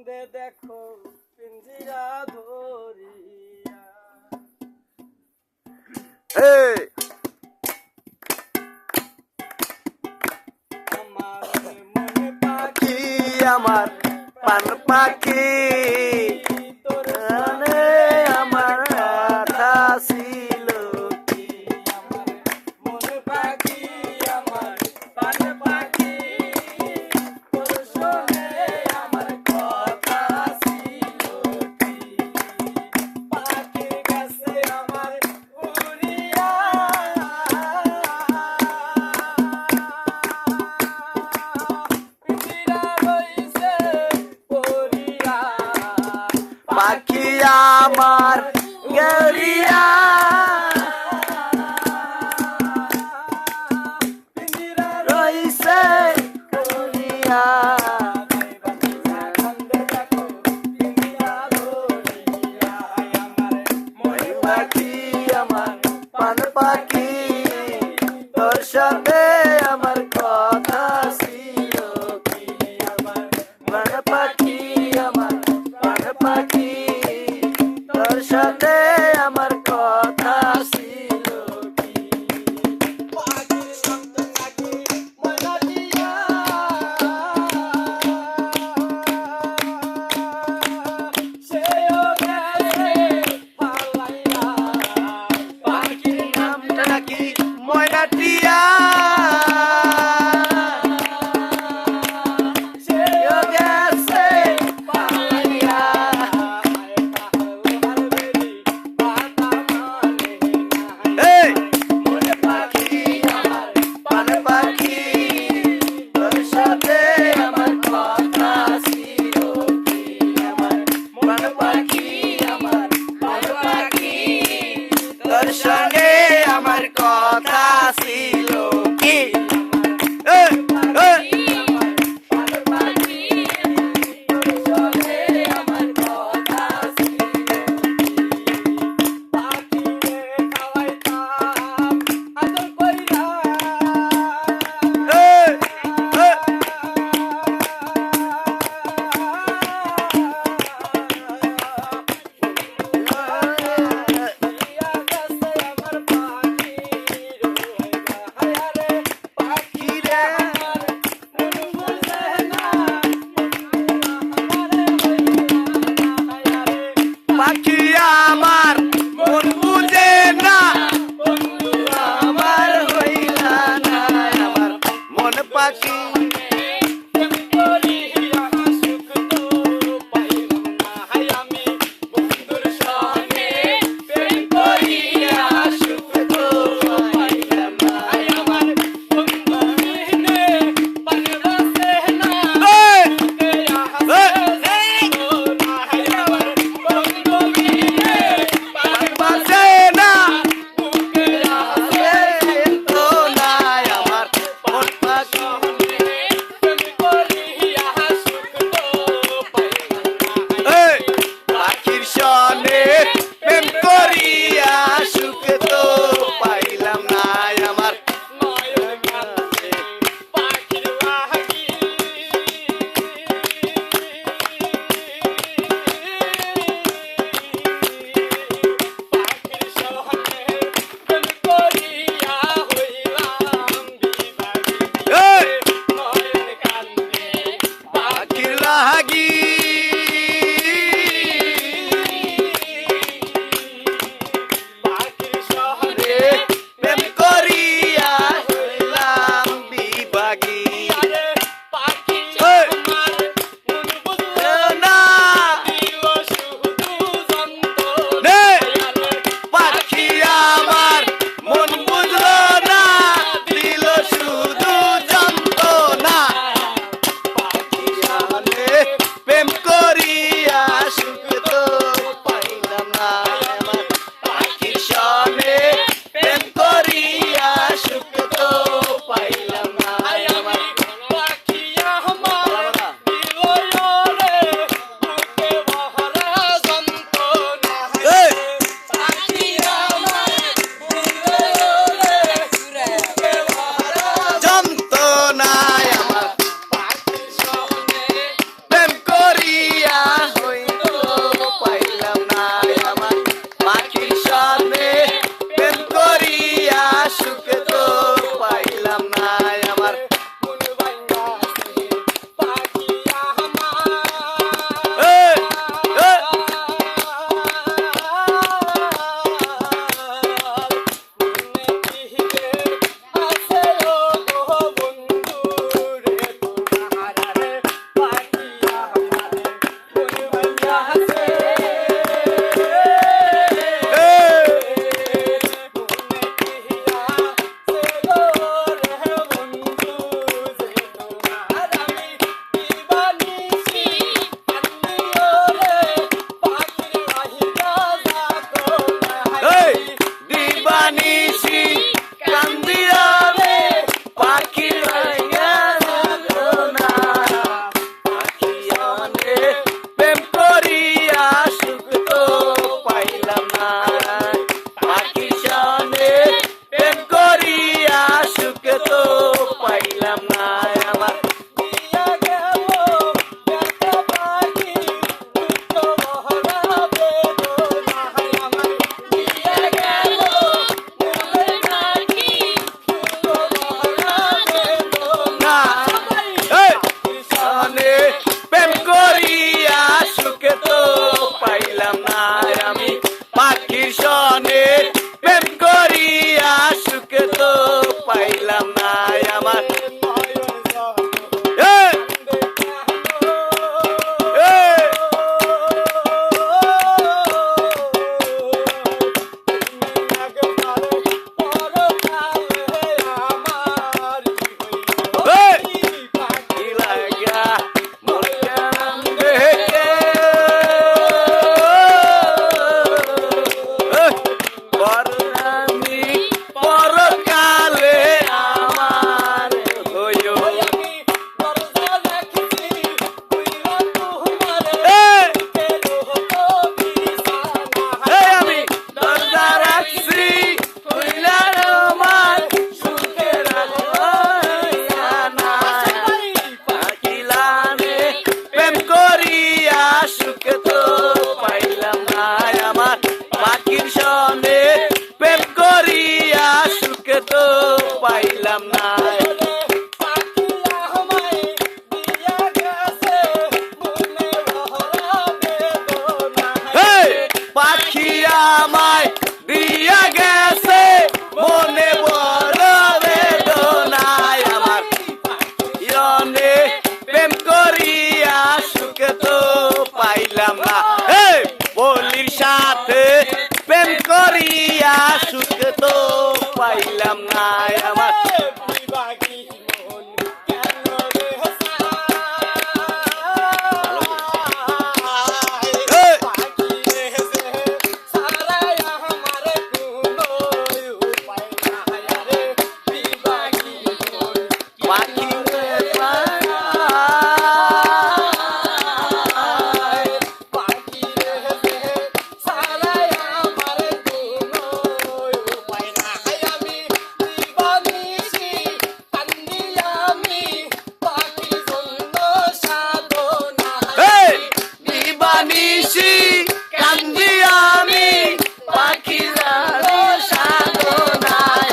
কান্দে দেখো পিঞ্জিরা ধরিয়া। আমার মনে পাখি আমার পান পাখি তোর জানে আমার কথা ছিল কি আমার মনে পাখি আমার পান পাখি তোর শোনে আমার কথা ছিল কি। পাখির কাছে আমার উড়িয়া পিঞ্জিরা রইছে পড়িয়া। পাখি আমার গরিয়া পিঞ্জিরা রইছে গরিয়া পাখি আমার পান পাখি তোর সাথে আমার কথা ছিল কি আমার পান পাখি আমার পান পাখি তোর সাথে আমার পাখি আমায় দিয়া গেছে মনে বড় বেদনায় আমার ইয়নে প্রেম করিয়া সুখ তো পাইলাম না বলির সাথে প্রেম করিয়া সুখ তো পাইলাম না আমার বিভাগী মন কেন রে পাখি রে সারাই আমার কোনো উপায় নাই রে বিভাগী মন পাখি রে পাখি রে সারাই আমার কোনো উপায় নাই আমি দিবানিশি কান্দি আমি পাখি জন্য সাধনা দিবানিশি কান্দি আমি পাখি সাধনায়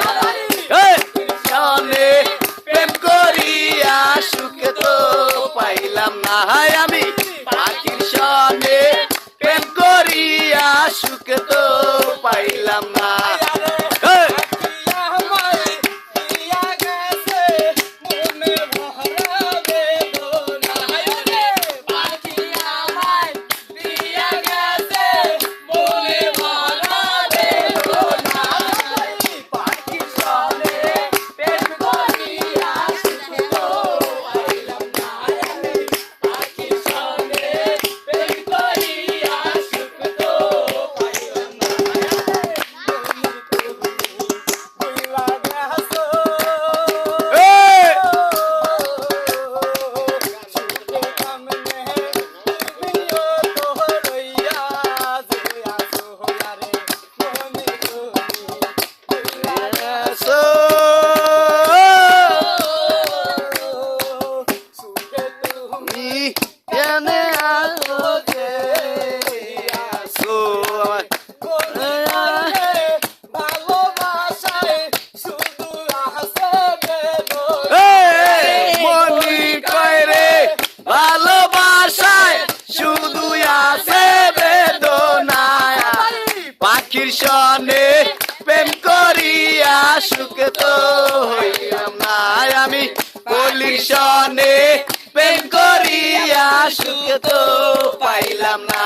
সনে প্রেম করিয়া সুখ তো পাইলাম না আমি পাখির সনে প্রেম করিয়া সুখ তো পাইলাম না সনে প্রেম করিয়া সুখ তো হইলাম না আমি বলির সনে প্রেম করিয়া সুখ তো পাইলাম না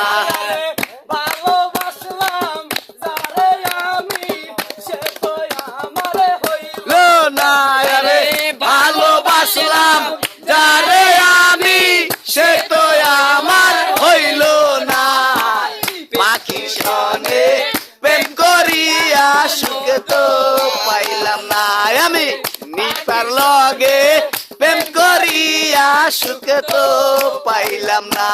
ভালোবাসলাম যারে আমি সে তো আমার হইল না রে ভালোবাসলাম যারে আমি সে তো আমার হইল না পাখি সনে প্রেম করিয়া সুখ তো পাইলাম না আমি নিপার লগে প্রেম করিয়া সুখ তো পাইলাম না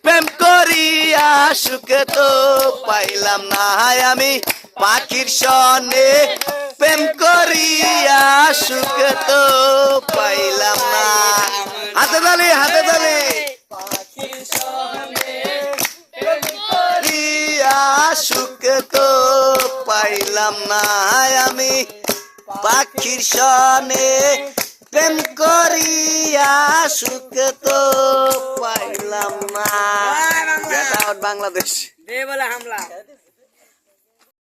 প্রেম করিয়া সুখ তো পাইলাম না আমি পাখির সনে প্রেম করিয়া সুখ তো পাইলাম না হাতে তালি সুখ তো পাইলাম না আমি পাখির সনে প্রেম করিয়া সুখ তো পাইলাম না বাংলাদেশ দে বলে হামলা